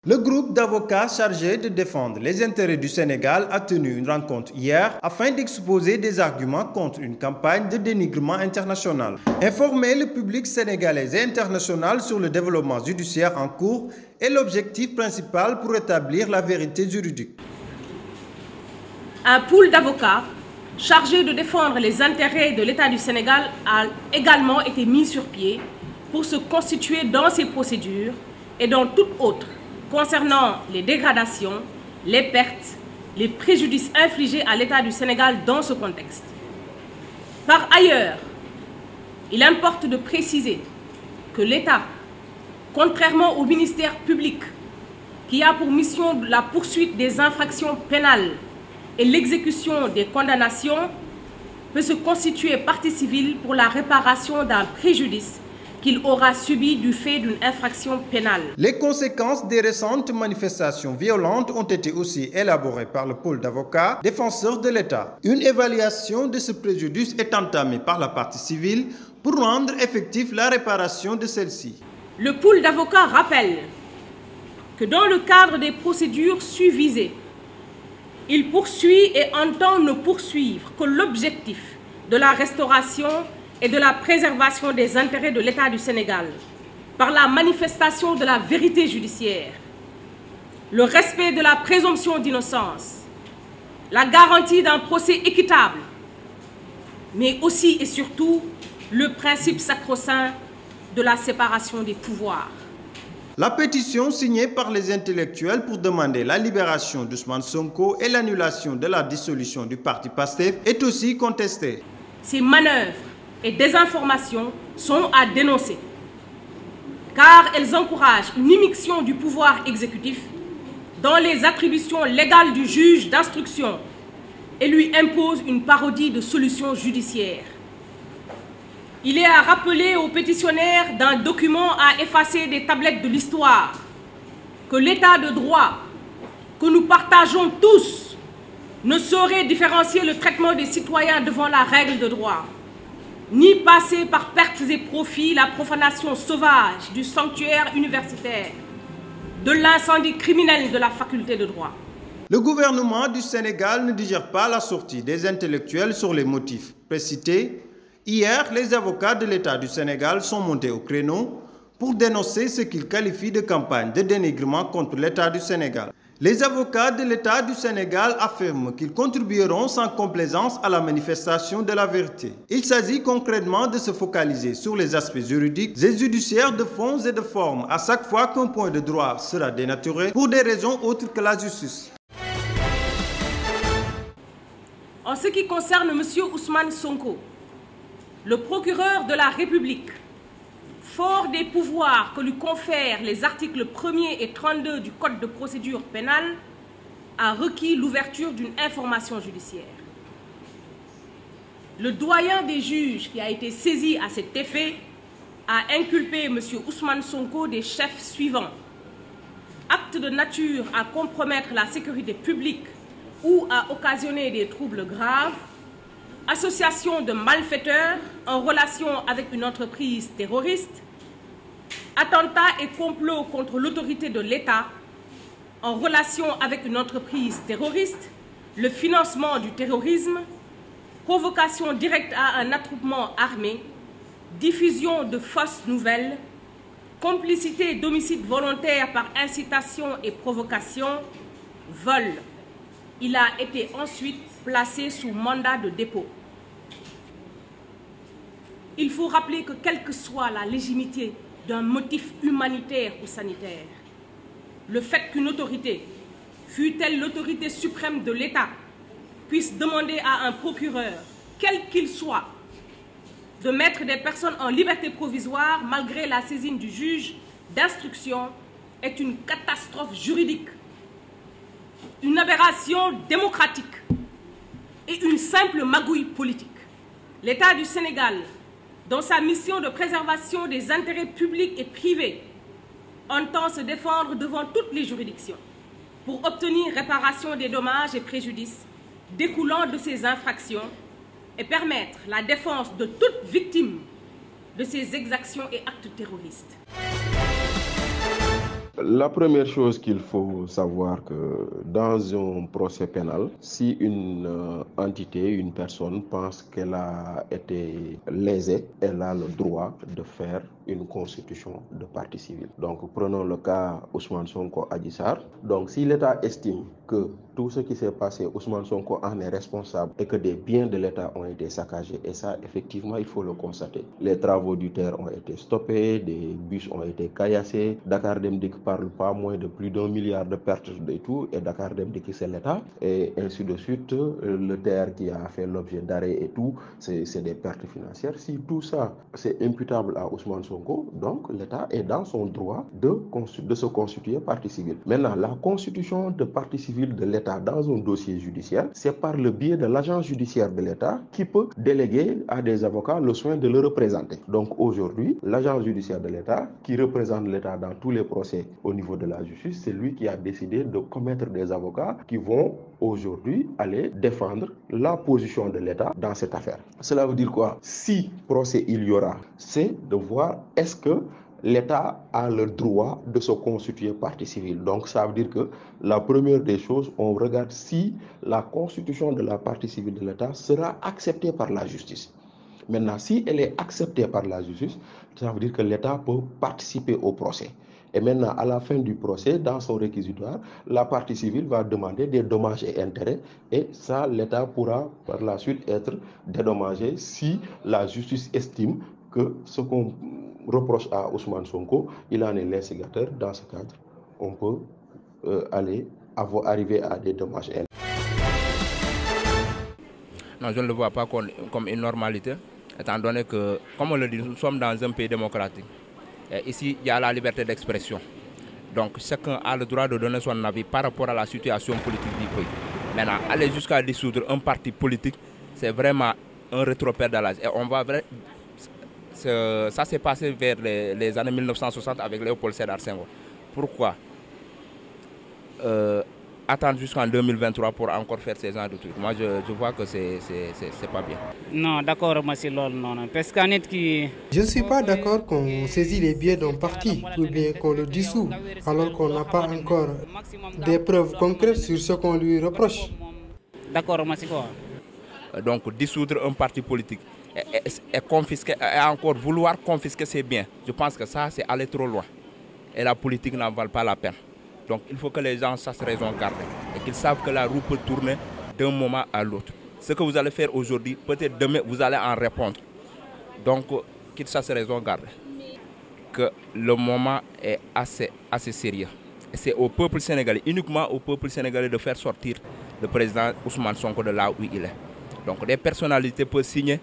Le groupe d'avocats chargé de défendre les intérêts du Sénégal a tenu une rencontre hier afin d'exposer des arguments contre une campagne de dénigrement international. Informer le public sénégalais et international sur le développement judiciaire en cours est l'objectif principal pour établir la vérité juridique. Un pool d'avocats chargé de défendre les intérêts de l'État du Sénégal a également été mis sur pied pour se constituer dans ces procédures et dans toutes autres concernant les dégradations, les pertes, les préjudices infligés à l'État du Sénégal dans ce contexte. Par ailleurs, il importe de préciser que l'État, contrairement au ministère public, qui a pour mission la poursuite des infractions pénales et l'exécution des condamnations, peut se constituer partie civile pour la réparation d'un préjudice qu'il aura subi du fait d'une infraction pénale. Les conséquences des récentes manifestations violentes ont été aussi élaborées par le pôle d'avocats défenseurs de l'État. Une évaluation de ce préjudice est entamée par la partie civile pour rendre effective la réparation de celle-ci. Le pôle d'avocats rappelle que dans le cadre des procédures susvisées, il poursuit et entend ne poursuivre que l'objectif de la restauration et de la préservation des intérêts de l'État du Sénégal par la manifestation de la vérité judiciaire, le respect de la présomption d'innocence, la garantie d'un procès équitable, mais aussi et surtout le principe sacro-saint de la séparation des pouvoirs. La pétition signée par les intellectuels pour demander la libération d'Ousmane Sonko et l'annulation de la dissolution du parti PASTEF est aussi contestée. Ces manœuvres et désinformations sont à dénoncer, car elles encouragent une immixtion du pouvoir exécutif dans les attributions légales du juge d'instruction et lui imposent une parodie de solutions judiciaires. Il est à rappeler aux pétitionnaires d'un document à effacer des tablettes de l'histoire que l'état de droit que nous partageons tous ne saurait différencier le traitement des citoyens devant la règle de droit, ni passer par pertes et profits la profanation sauvage du sanctuaire universitaire, de l'incendie criminel de la faculté de droit. Le gouvernement du Sénégal ne digère pas la sortie des intellectuels sur les motifs précités. Hier, les avocats de l'État du Sénégal sont montés au créneau pour dénoncer ce qu'ils qualifient de campagne de dénigrement contre l'État du Sénégal. Les avocats de l'État du Sénégal affirment qu'ils contribueront sans complaisance à la manifestation de la vérité. Il s'agit concrètement de se focaliser sur les aspects juridiques et judiciaires de fond et de forme à chaque fois qu'un point de droit sera dénaturé pour des raisons autres que la justice. En ce qui concerne M. Ousmane Sonko, le procureur de la République, fort des pouvoirs que lui confèrent les articles 1er et 32 du Code de procédure pénale, a requis l'ouverture d'une information judiciaire. Le doyen des juges qui a été saisi à cet effet a inculpé M. Ousmane Sonko des chefs suivants: acte de nature à compromettre la sécurité publique ou à occasionner des troubles graves, association de malfaiteurs en relation avec une entreprise terroriste, attentat et complot contre l'autorité de l'État en relation avec une entreprise terroriste, le financement du terrorisme, provocation directe à un attroupement armé, diffusion de fausses nouvelles, complicité d'homicide volontaire par incitation et provocation, vol. Il a été ensuite placé sous mandat de dépôt. Il faut rappeler que quelle que soit la légitimité d'un motif humanitaire ou sanitaire, le fait qu'une autorité, fût-elle l'autorité suprême de l'État, puisse demander à un procureur, quel qu'il soit, de mettre des personnes en liberté provisoire malgré la saisine du juge d'instruction est une catastrophe juridique, une aberration démocratique et une simple magouille politique. L'État du Sénégal, dans sa mission de préservation des intérêts publics et privés, entend se défendre devant toutes les juridictions pour obtenir réparation des dommages et préjudices découlant de ces infractions et permettre la défense de toute victime de ces exactions et actes terroristes. La première chose qu'il faut savoir que dans un procès pénal, si une entité, une personne pense qu'elle a été lésée, elle a le droit de faire une constitution de partie civile. Donc prenons le cas Ousmane Sonko Adji Sarr. Donc si l'État estime que tout ce qui s'est passé, Ousmane Sonko en est responsable et que des biens de l'État ont été saccagés, et ça effectivement il faut le constater. Les travaux du TER ont été stoppés, des bus ont été caillassés, Dakar Dem Dikk parle pas moins de plus d'1 milliard de pertes et tout, et Dakar Dem Dikk c'est l'État, et ainsi de suite. Le TER qui a fait l'objet d'arrêt et tout, c'est des pertes financières. Si tout ça c'est imputable à Ousmane Sonko, donc l'État est dans son droit de se constituer partie civile. Maintenant, la constitution de partie civile de l'État dans un dossier judiciaire, c'est par le biais de l'agence judiciaire de l'État qui peut déléguer à des avocats le soin de le représenter. Donc aujourd'hui, l'agence judiciaire de l'État qui représente l'État dans tous les procès au niveau de la justice, c'est lui qui a décidé de commettre des avocats qui vont aujourd'hui aller défendre la position de l'État dans cette affaire. Cela veut dire quoi? Si procès il y aura, c'est de voir est-ce que l'État a le droit de se constituer partie civile. Donc ça veut dire que la première des choses, on regarde si la constitution de la partie civile de l'État sera acceptée par la justice. Maintenant, si elle est acceptée par la justice, ça veut dire que l'État peut participer au procès. Et maintenant, à la fin du procès, dans son réquisitoire, la partie civile va demander des dommages et intérêts. Et ça, l'État pourra par la suite être dédommagé si la justice estime que ce qu'on reproche à Ousmane Sonko, il en est l'instigateur. Dans ce cadre, on peut arriver à des dommages et intérêts. Non, je ne le vois pas comme une normalité, étant donné que, comme on le dit, nous sommes dans un pays démocratique. Et ici, il y a la liberté d'expression. Donc, chacun a le droit de donner son avis par rapport à la situation politique du pays. Maintenant, aller jusqu'à dissoudre un parti politique, c'est vraiment un rétropédalage. Et on va ça s'est passé vers les années 1960 avec Léopold Sédar Senghor. Pourquoi attendre jusqu'en 2023 pour encore faire ces genres de trucs? Moi, je vois que c'est pas bien. Non, d'accord, moi c'est lol, non. Parce qu'en est qui... Je ne suis pas d'accord qu'on saisit les biens d'un parti ou bien qu'on le dissout, alors qu'on n'a pas encore des preuves concrètes sur ce qu'on lui reproche. D'accord, moi c'est quoi? Donc, dissoudre un parti politique et confisquer, et encore vouloir confisquer ses biens, je pense que ça, c'est aller trop loin. Et la politique n'en vale pas la peine. Donc il faut que les gens sachent raison garder et qu'ils savent que la roue peut tourner d'un moment à l'autre. Ce que vous allez faire aujourd'hui, peut-être demain, vous allez en répondre. Donc qu'ils sachent raison garder. Que le moment est assez sérieux. Et c'est au peuple sénégalais, uniquement au peuple sénégalais de faire sortir le président Ousmane Sonko de là où il est. Donc des personnalités peuvent signer,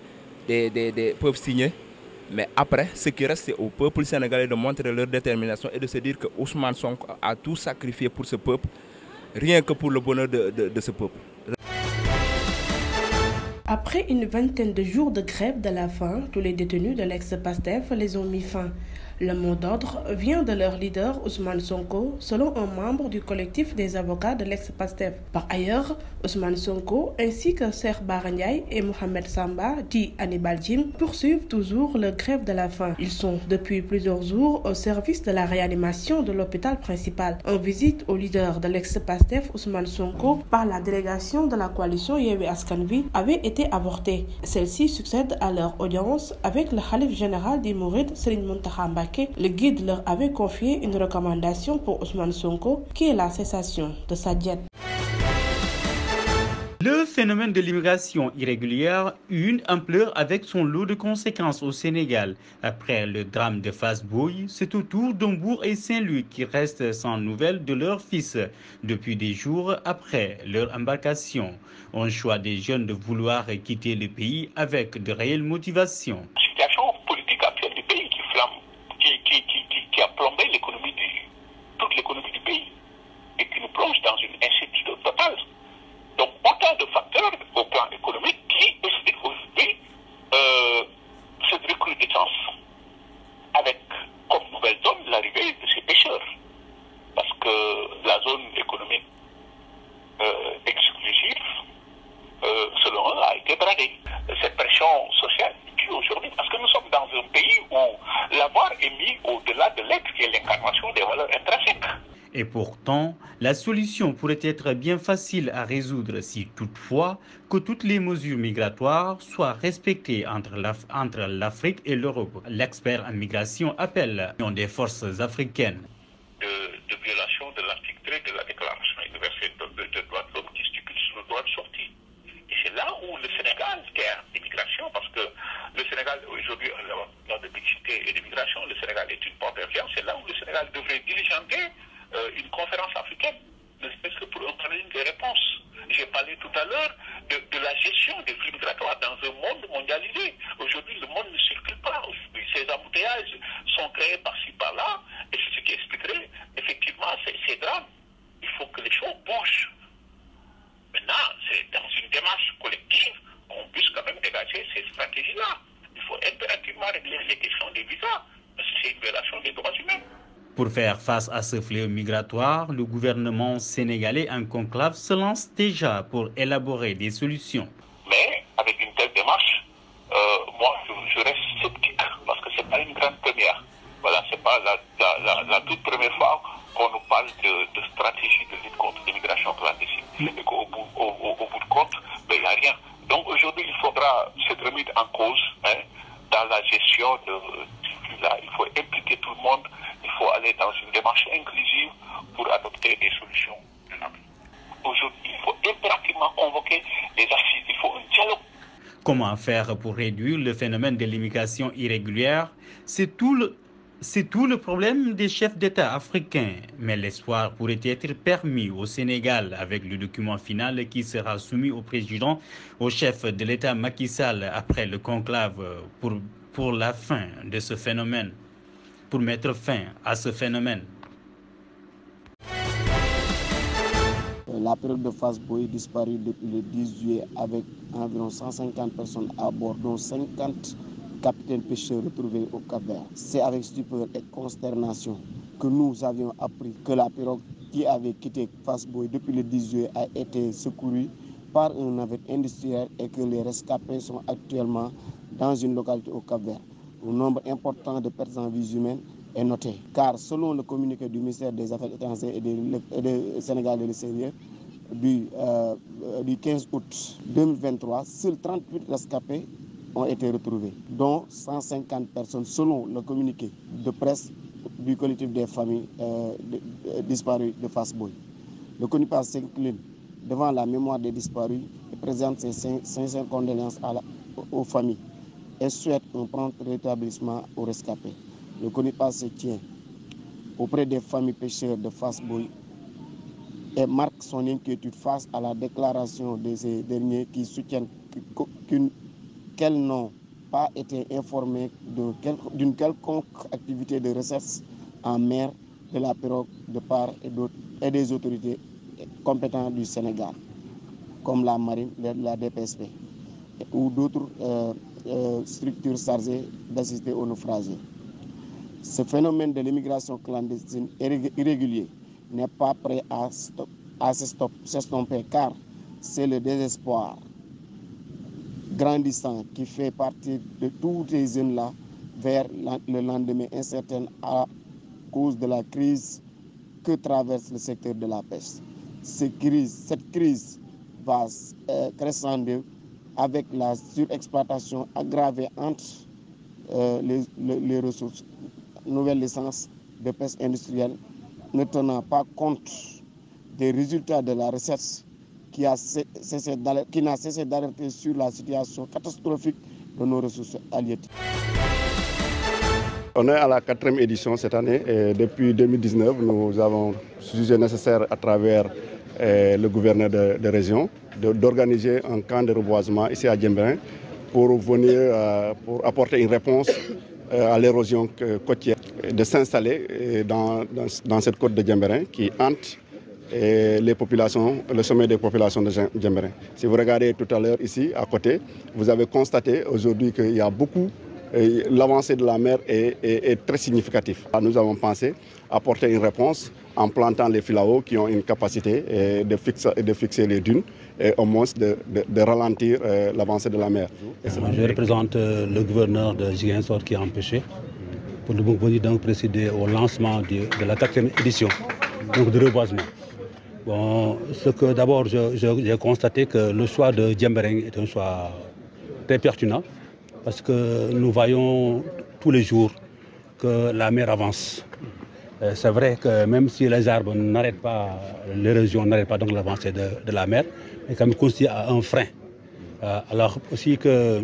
peuvent signer. Mais après, ce qui reste, c'est au peuple sénégalais de montrer leur détermination et de se dire que Ousmane Sonko a tout sacrifié pour ce peuple, rien que pour le bonheur de ce peuple. Après une vingtaine de jours de grève de la faim, tous les détenus de l'ex-Pastef les ont mis fin. Le mot d'ordre vient de leur leader Ousmane Sonko, selon un membre du collectif des avocats de l'ex-Pastef. Par ailleurs, Ousmane Sonko ainsi que Cheikh Bara Ndiaye et Mohamed Samba, dit Hannibal Djim, poursuivent toujours leur grève de la faim. Ils sont depuis plusieurs jours au service de la réanimation de l'hôpital principal. En visite au leader de l'ex-Pastef Ousmane Sonko par la délégation de la coalition Yewwi Askan Wi avait été avortée. Celle-ci succède à leur audience avec le khalife général des Mourides Serigne Mountakha Mbacké. Le guide leur avait confié une recommandation pour Ousmane Sonko, qui est la cessation de sa diète. Le phénomène de l'immigration irrégulière eut une ampleur avec son lot de conséquences au Sénégal. Après le drame de Fass-Boye, c'est au tour d'Hambourg et Saint-Louis qui restent sans nouvelles de leurs fils depuis des jours après leur embarcation. Un choix des jeunes de vouloir quitter le pays avec de réelles motivations. La situation politique actuelle du pays qui flamme, qui a plombé toute l'économie du pays et qui nous plonge dans une incertitude totale. Donc autant de facteurs au plan économique qui expliquent aujourd'hui cette recrudescence avec comme nouvelle zone l'arrivée de ces pêcheurs. Parce que la zone économique exclusive, selon eux, a été bradée. Cette pression sociale est due aujourd'hui à des valeurs intrinsèques. Et pourtant, la solution pourrait être bien facile à résoudre si toutefois que toutes les mesures migratoires soient respectées entre l'Afrique et l'Europe. L'expert en migration appelle des forces africaines. De violation de l'article 3 de la Déclaration universelle des droits de l'homme qui stipule sur le droit de sortie. Et c'est là où le Sénégal perd l'immigration, parce que le Sénégal, aujourd'hui, dans de mixité et d'immigration, le Sénégal est une porte d'influence. C'est là où le Sénégal devrait diligenter une conférence africaine, ne serait-ce que pour obtenir des réponses. J'ai parlé tout à l'heure de la gestion des flux migratoires dans un monde mondialisé. Aujourd'hui, le monde ne circule pas. Ces embouteillages sont créés par-ci, par-là, et c'est ce qui expliquerait effectivement ces drames. Il faut que les choses bougent. Maintenant, c'est dans une démarche collective qu'on puisse quand même dégager ces stratégies-là. Il faut impérativement régler les questions des visas, parce que c'est une violation des droits humains. Pour faire face à ce fléau migratoire, le gouvernement sénégalais en conclave se lance déjà pour élaborer des solutions. Mais avec une telle démarche, moi je reste sceptique parce que ce n'est pas une grande première. Voilà, ce n'est pas la toute première fois qu'on nous parle de stratégie de lutte contre l'immigration clandestine. Et qu'au bout de compte, il n'y a rien. Donc aujourd'hui, il faudra se remettre en cause dans la gestion de là. Il faut impliquer tout le monde. Il faut aller dans une démarche inclusive pour adopter des solutions. Aujourd'hui, il faut impérativement convoquer les assises. Il faut un dialogue. Comment faire pour réduire le phénomène de l'immigration irrégulière? C'est tout le problème des chefs d'État africains. Mais l'espoir pourrait être permis au Sénégal avec le document final qui sera soumis au chef de l'État Macky Sall après le conclave pour la fin de ce phénomène, pour mettre fin à ce phénomène. La pirogue de Fass-Boye disparue depuis le 10 juillet avec environ 150 personnes à bord, dont 50 capitaines pêcheurs retrouvés au Cap-Vert. C'est avec stupeur et consternation que nous avions appris que la pirogue qui avait quitté Fass-Boye depuis le 10 juillet a été secourue par un navire industriel et que les rescapés sont actuellement dans une localité au Cap-Vert. Un nombre important de pertes en vies humaines est noté, car selon le communiqué du ministère des Affaires étrangères et du Sénégal de l'extérieur du 15 août 2023, seuls 38 rescapés ont été retrouvés, dont 150 personnes selon le communiqué de presse du collectif des familles disparues de Fass-Boye. Le CONIPAS s'incline devant la mémoire des disparus et présente ses sincères condoléances aux familles et souhaite un prompt rétablissement aux rescapés. Le CONIPAS se tient auprès des familles pêcheurs de Fass-Boye et marque son inquiétude face à la déclaration de ces derniers qui soutiennent qu'elles n'ont pas été informées d'une quelconque activité de recherche en mer de la pirogue de part et des autorités compétentes du Sénégal, comme la marine, la DPSP, ou d'autres structures chargées d'assister aux naufragés. Ce phénomène de l'immigration clandestine irrégulier n'est pas prêt à s'estomper, car c'est le désespoir grandissant qui fait partie de tous ces jeunes-là vers le lendemain incertain à cause de la crise que traverse le secteur de la pêche. Cette crise va crescendo avec la surexploitation aggravée entre les ressources, nouvelles licences de pêche industrielle, ne tenant pas compte des résultats de la recherche qui n'a cessé d'alerter sur la situation catastrophique de nos ressources halieutiques. On est à la 4e édition cette année et depuis 2019, nous avons jugé nécessaire à travers le gouverneur de région d'organiser un camp de reboisement ici à Djembéring pour venir pour apporter une réponse à l'érosion côtière, de s'installer dans cette côte de Djembéring qui hante les populations, le sommet des populations de Djembéring. Si vous regardez tout à l'heure ici à côté, vous avez constaté aujourd'hui qu'il y a beaucoup, l'avancée de la mer est très significative. Nous avons pensé apporter une réponse en plantant les filaos qui ont une capacité de fixer les dunes et au moins de ralentir l'avancée de la mer. Je représente le gouverneur de Ziguinchor qui est empêché. pour nous venir donc précéder au lancement de la 4e édition donc de reboisement. Bon, d'abord, j'ai constaté que le choix de Diembéring est un choix très pertinent parce que nous voyons tous les jours que la mer avance. C'est vrai que même si les arbres n'arrêtent pas, l'érosion n'arrête pas donc l'avancée de la mer, mais quand même constitue un frein. Alors aussi que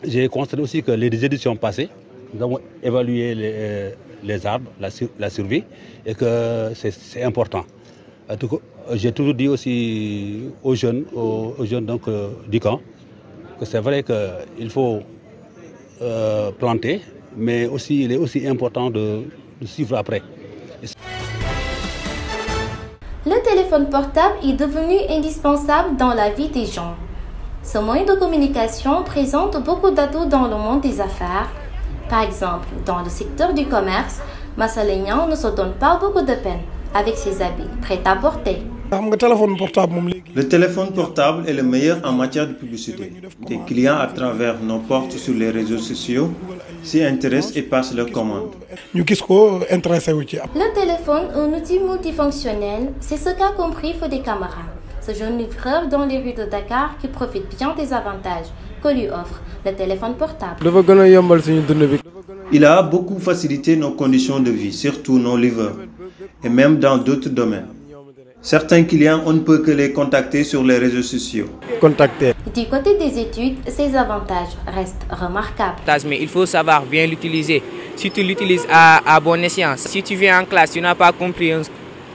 j'ai constaté aussi que les éditions passées, nous avons évalué les arbres, la survie, et que c'est important. J'ai toujours dit aussi aux jeunes donc, du camp que c'est vrai qu'il faut planter, mais aussi, il est aussi important de suivre après. Le téléphone portable est devenu indispensable dans la vie des gens. Ce moyen de communication présente beaucoup d'atouts dans le monde des affaires. Par exemple, dans le secteur du commerce, Massa Lignan ne se donne pas beaucoup de peine avec ses habits prêts à porter. Le téléphone portable est le meilleur en matière de publicité. Des clients à travers nos portes sur les réseaux sociaux s'y intéressent et passent leurs commandes. Le téléphone, un outil multifonctionnel, c'est ce qu'a compris Fodé Camara, ce jeune livreur dans les rues de Dakar qui profite bien des avantages que lui offre le téléphone portable. Il a beaucoup facilité nos conditions de vie, surtout nos livreurs, et même dans d'autres domaines. Certains clients, on ne peut que les contacter sur les réseaux sociaux. Du côté des études, ces avantages restent remarquables. Mais il faut savoir bien l'utiliser. Si tu l'utilises à bon escient, si tu viens en classe, tu n'as pas compris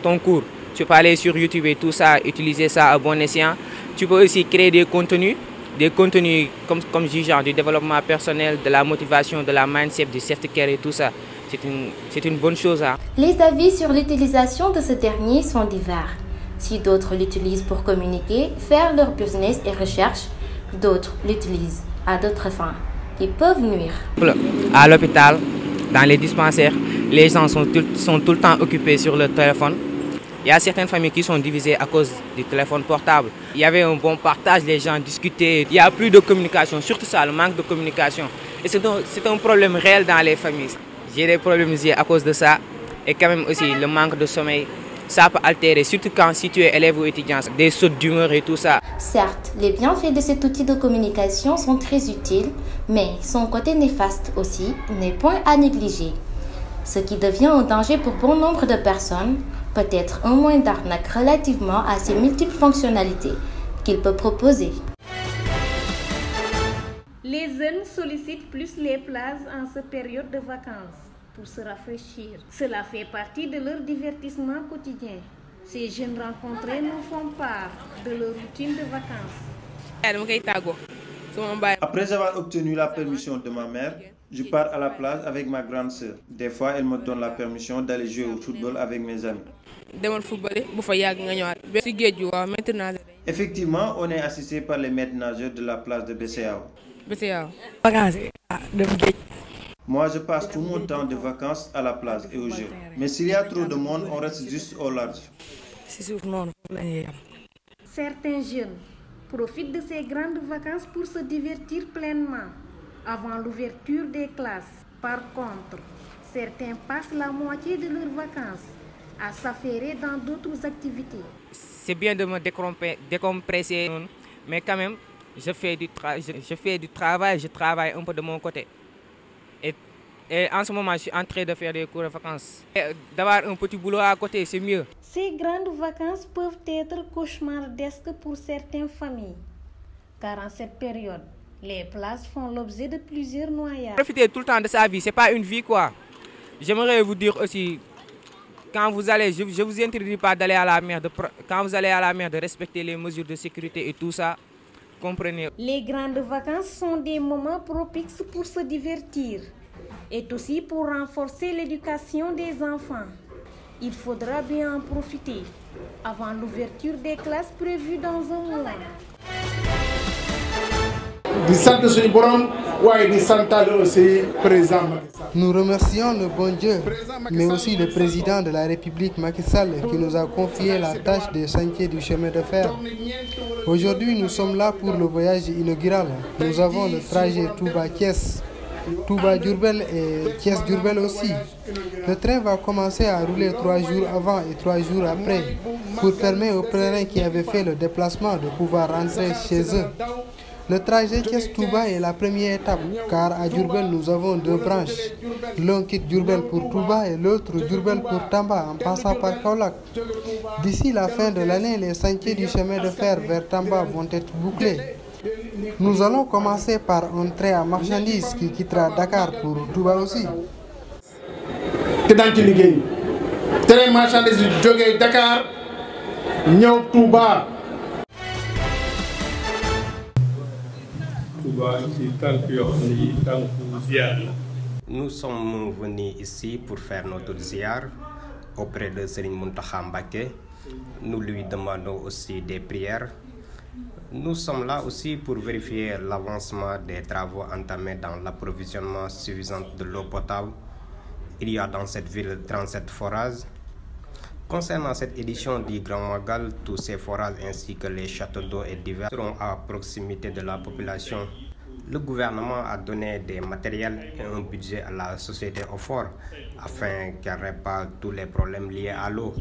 ton cours, tu peux aller sur YouTube et tout ça, utiliser ça à bon escient. Tu peux aussi créer des contenus comme du genre du développement personnel, de la motivation, de la mindset, du self-care et tout ça. C'est une bonne chose. Hein. Les avis sur l'utilisation de ce dernier sont divers. Si d'autres l'utilisent pour communiquer, faire leur business et recherche, d'autres l'utilisent à d'autres fins qui peuvent nuire. À l'hôpital, dans les dispensaires, les gens sont tout le temps occupés sur le téléphone. Il y a certaines familles qui sont divisées à cause du téléphone portable. Il y avait un bon partage, les gens discutaient. Il n'y a plus de communication, surtout ça, le manque de communication. Et c'est un problème réel dans les familles. J'ai des problèmes à cause de ça. Et quand même aussi le manque de sommeil, ça peut altérer, surtout si tu es élève ou étudiant, des sautes d'humeur et tout ça. Certes, les bienfaits de cet outil de communication sont très utiles, mais son côté néfaste aussi n'est point à négliger. Ce qui devient un danger pour bon nombre de personnes, peut être un moyen d'arnaque relativement à ses multiples fonctionnalités qu'il peut proposer. Les jeunes sollicitent plus les plages en cette période de vacances pour se rafraîchir. Cela fait partie de leur divertissement quotidien. Ces jeunes rencontrés nous font part de leur routine de vacances. Après avoir obtenu la permission de ma mère, je pars à la plage avec ma grande sœur. Des fois, elle me donne la permission d'aller jouer au football avec mes amis. Effectivement, on est assisté par les maîtres nageurs de la plage de BCAO. Moi, je passe tout mon temps de vacances à la plage et au jeu. Mais s'il y a trop de monde, on reste juste au large. Certains jeunes profitent de ces grandes vacances pour se divertir pleinement avant l'ouverture des classes. Par contre, certains passent la moitié de leurs vacances à s'affairer dans d'autres activités. C'est bien de me décompresser, mais quand même, je fais du travail, je travaille un peu de mon côté. Et en ce moment, je suis en train de faire des cours de vacances. D'avoir un petit boulot à côté, c'est mieux. Ces grandes vacances peuvent être cauchemardesques pour certaines familles, car en cette période, les places font l'objet de plusieurs noyades. Profitez tout le temps de sa vie, c'est pas une vie quoi. J'aimerais vous dire aussi, quand vous allez, je vous interdis pas d'aller à la mer, quand vous allez à la mer, de respecter les mesures de sécurité et tout ça. Comprenez. Les grandes vacances sont des moments propices pour se divertir et aussi pour renforcer l'éducation des enfants. Il faudra bien en profiter avant l'ouverture des classes prévues dans un mois. Nous remercions le bon Dieu, mais aussi le président de la République Macky Sall qui nous a confié la tâche des chantiers du chemin de fer. Aujourd'hui, nous sommes là pour le voyage inaugural. Nous avons le trajet Touba-Thiès Touba-Diourbel et Thiès-Diourbel aussi. Le train va commencer à rouler 3 jours avant et 3 jours après pour permettre aux pèlerins qui avaient fait le déplacement de pouvoir rentrer chez eux. Le trajet Thiès-Touba est la première étape car à Diourbel nous avons 2 branches. L'un quitte Diourbel pour Touba et l'autre Diourbel pour Tamba en passant par Kaolack. D'ici la fin de l'année, les sentiers du chemin de fer vers Tamba vont être bouclés. Nous allons commencer par un train à marchandises qui quittera Dakar pour Touba aussi. Train marchandises de Dakar, Touba. Nous sommes venus ici pour faire notre ziar auprès de Serigne Mountakha Mbacké. Nous lui demandons aussi des prières. Nous sommes là aussi pour vérifier l'avancement des travaux entamés dans l'approvisionnement suffisant de l'eau potable. Il y a dans cette ville 37 forages. Concernant cette édition du Grand Magal, tous ces forages ainsi que les châteaux d'eau et divers seront à proximité de la population. Le gouvernement a donné des matériels et un budget à la société Ofor afin qu'elle répare tous les problèmes liés à l'eau.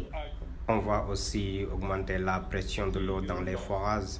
On va aussi augmenter la pression de l'eau dans les forages.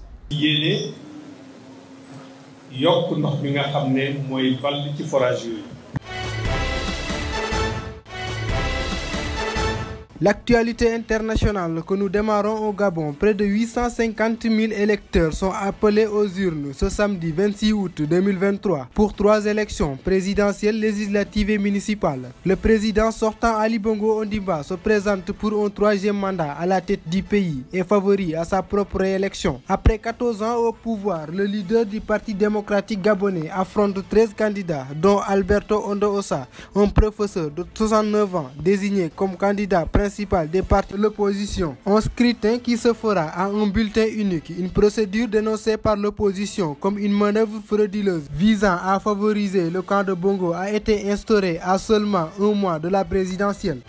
L'actualité internationale que nous démarrons au Gabon, près de 850 000 électeurs sont appelés aux urnes ce samedi 26 août 2023 pour 3 élections présidentielles, législatives et municipales. Le président sortant Ali Bongo Ondimba se présente pour un 3e mandat à la tête du pays et favori à sa propre réélection. Après 14 ans au pouvoir, le leader du Parti démocratique gabonais affronte 13 candidats, dont Alberto Ondo Ossa, un professeur de 69 ans désigné comme candidat principal des partis de l'opposition. Un scrutin qui se fera à un bulletin unique, une procédure dénoncée par l'opposition comme une manœuvre frauduleuse visant à favoriser le camp de Bongo a été instaurée à seulement 1 mois de la présidentielle.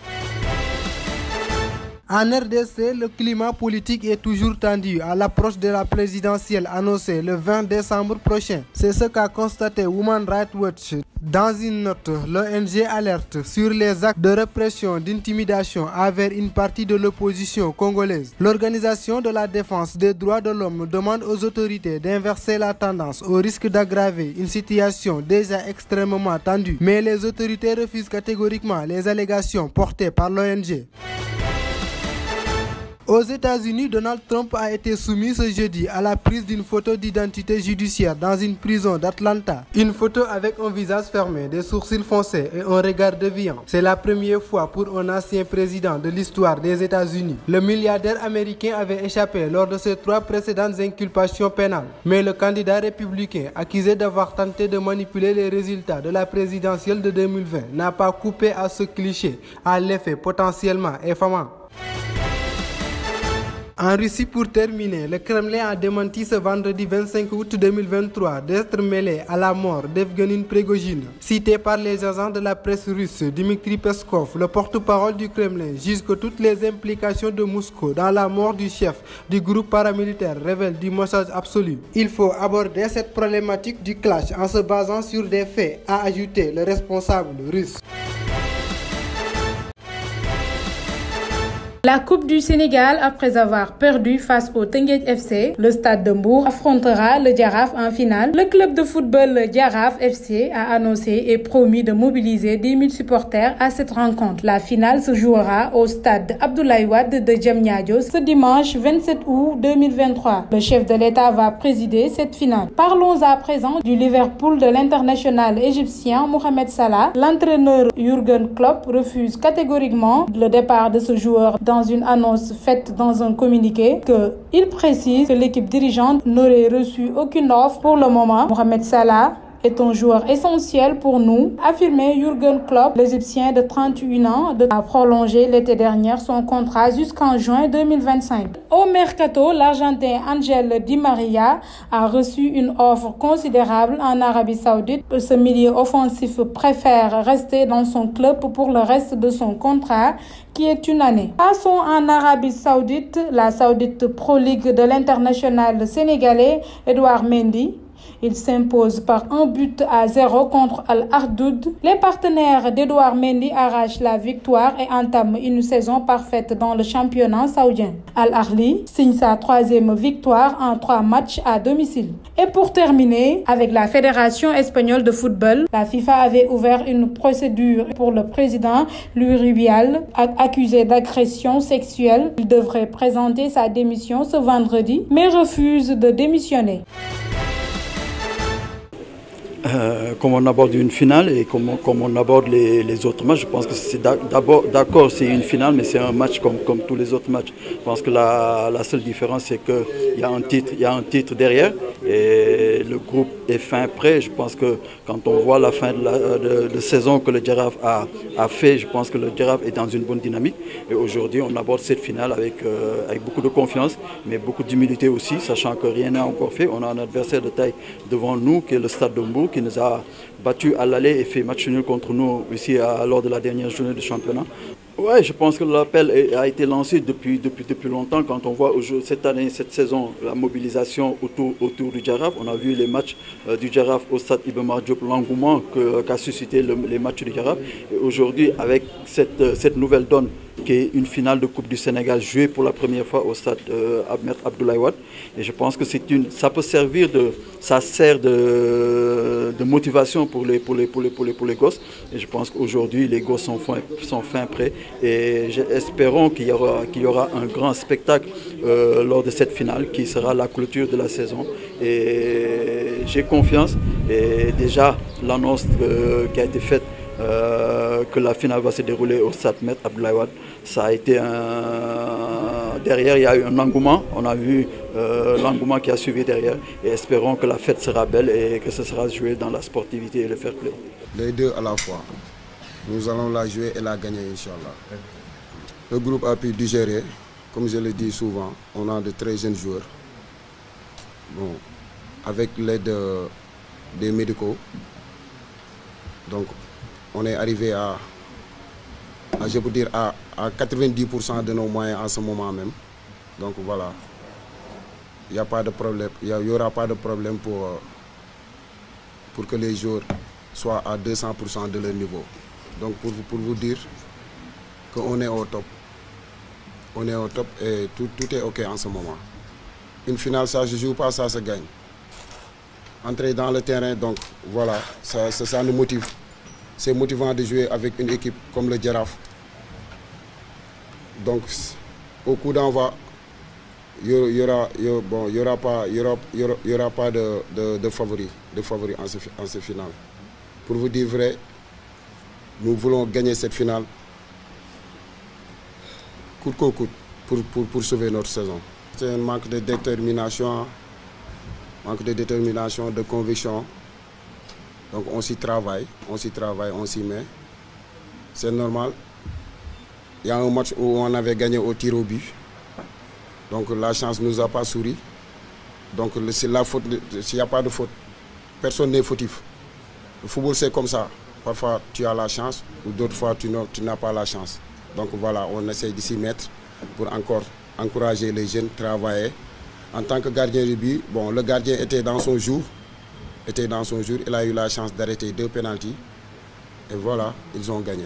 En RDC, le climat politique est toujours tendu à l'approche de la présidentielle annoncée le 20 décembre prochain. C'est ce qu'a constaté Women Rights Watch. Dans une note, l'ONG alerte sur les actes de répression, d'intimidation envers une partie de l'opposition congolaise. L'Organisation de la défense des droits de l'homme demande aux autorités d'inverser la tendance au risque d'aggraver une situation déjà extrêmement tendue. Mais les autorités refusent catégoriquement les allégations portées par l'ONG. Aux États-Unis, Donald Trump a été soumis ce jeudi à la prise d'une photo d'identité judiciaire dans une prison d'Atlanta. Une photo avec un visage fermé, des sourcils foncés et un regard déviant. C'est la première fois pour un ancien président de l'histoire des États-Unis. Le milliardaire américain avait échappé lors de ses 3 précédentes inculpations pénales. Mais le candidat républicain, accusé d'avoir tenté de manipuler les résultats de la présidentielle de 2020, n'a pas coupé à ce cliché, à l'effet potentiellement infamant. En Russie, pour terminer, le Kremlin a démenti ce vendredi 25 août 2023 d'être mêlé à la mort d'Evgeny Prigojine. Cité par les agents de la presse russe, Dmitry Peskov, le porte-parole du Kremlin, juge que toutes les implications de Moscou dans la mort du chef du groupe paramilitaire révèlent du mensonge absolu. Il faut aborder cette problématique du clash en se basant sur des faits, a ajouté le responsable russe. La Coupe du Sénégal, après avoir perdu face au Teungueth FC, le Stade de Mbour affrontera le Jaraaf en finale. Le club de football Jaraaf FC a annoncé et promis de mobiliser 10 000 supporters à cette rencontre. La finale se jouera au stade Abdoulaye Wade de Diamniadio ce dimanche 27 août 2023. Le chef de l'État va présider cette finale. Parlons à présent du Liverpool de l'international égyptien Mohamed Salah. L'entraîneur Jürgen Klopp refuse catégoriquement le départ de ce joueur dans une annonce faite dans un communiqué il précise que l'équipe dirigeante n'aurait reçu aucune offre pour le moment. Mohamed Salah est un joueur essentiel pour nous, affirmait Jürgen Klopp. L'Égyptien de 31 ans a prolongé l'été dernier son contrat jusqu'en juin 2025. Au mercato, l'Argentin Ángel Di María a reçu une offre considérable en Arabie Saoudite. Ce milieu offensif préfère rester dans son club pour le reste de son contrat, qui est une année. Passons en Arabie Saoudite. La Saoudite Pro League de l'international sénégalais Edouard Mendy Il s'impose par 1-0 contre Al-Ardoud. Les partenaires d'Edouard Mendy arrachent la victoire et entament une saison parfaite dans le championnat saoudien. Al-Ahli signe sa 3e victoire en 3 matchs à domicile. Et pour terminer, avec la Fédération espagnole de football, la FIFA avait ouvert une procédure pour le président Luis Rubial, accusé d'agression sexuelle. Il devrait présenter sa démission ce vendredi, mais refuse de démissionner. Comme on aborde une finale et comme on aborde les autres matchs, je pense que c'est d'accord, c'est une finale, mais c'est un match comme tous les autres matchs. Je pense que la seule différence, c'est qu'il y a un titre derrière et le groupe est fin prêt. Je pense que quand on voit la fin de saison que le Jaraaf a fait, je pense que le Jaraaf est dans une bonne dynamique. Et aujourd'hui, on aborde cette finale avec beaucoup de confiance, mais beaucoup d'humilité aussi, sachant que rien n'est encore fait. On a un adversaire de taille devant nous, qui est le Stade de Mbour, qui nous a battus à l'aller et fait match nul contre nous ici lors de la dernière journée du championnat. Ouais, je pense que l'appel a été lancé depuis longtemps. Quand on voit cette année, cette saison, la mobilisation autour du Jaraaf, on a vu les matchs du Jaraaf au stade Iba Mar Diop, l'engouement qu'a suscité les matchs du Jaraaf. Et aujourd'hui, avec cette nouvelle donne, qui est une finale de Coupe du Sénégal jouée pour la première fois au stade Ahmed Abdoulaye Wade. Et je pense que ça peut servir ça sert de motivation pour les gosses. Et je pense qu'aujourd'hui, les gosses sont fin prêts. Et espérons qu'il y aura un grand spectacle lors de cette finale qui sera la clôture de la saison. Et j'ai confiance. Et déjà, l'annonce qui a été faite que la finale va se dérouler au stade Ahmed Abdoulaye Wade, ça a été derrière, il y a eu un engouement. On a vu l'engouement qui a suivi derrière. Et espérons que la fête sera belle et que ce sera joué dans la sportivité et le fair play. Les deux à la fois. Nous allons la jouer et la gagner, Inch'Allah. Le groupe a pu digérer. Comme je le dis souvent, on a de très jeunes joueurs. Bon, avec l'aide des médicaux. Donc, on est arrivé à 90% de nos moyens en ce moment même. Donc voilà, il n'y a pas de problème, il n'y aura pas de problème pour que les joueurs soient à 200% de leur niveau. Donc pour vous dire qu'on est au top. On est au top et tout est OK en ce moment. Une finale, ça ne se joue pas, ça se gagne. Entrer dans le terrain, donc voilà, ça nous motive. C'est motivant de jouer avec une équipe comme le Jaraaf. Donc, au coup d'envoi, il n'y aura pas de favoris en ce finale. Pour vous dire vrai, nous voulons gagner cette finale coûte que coûte pour sauver notre saison. C'est un manque de détermination, de conviction. Donc on s'y travaille, on s'y met. C'est normal. Il y a un match où on avait gagné au tir au but. Donc la chance ne nous a pas souri. Donc c'est la faute, s'il n'y a pas de faute, personne n'est fautif. Le football c'est comme ça. Parfois tu as la chance ou d'autres fois tu n'as pas la chance. Donc voilà, on essaie de s'y mettre pour encore encourager les jeunes, travailler. En tant que gardien de but, bon, le gardien était dans son jour. Il a eu la chance d'arrêter 2 pénaltys. Et voilà, ils ont gagné.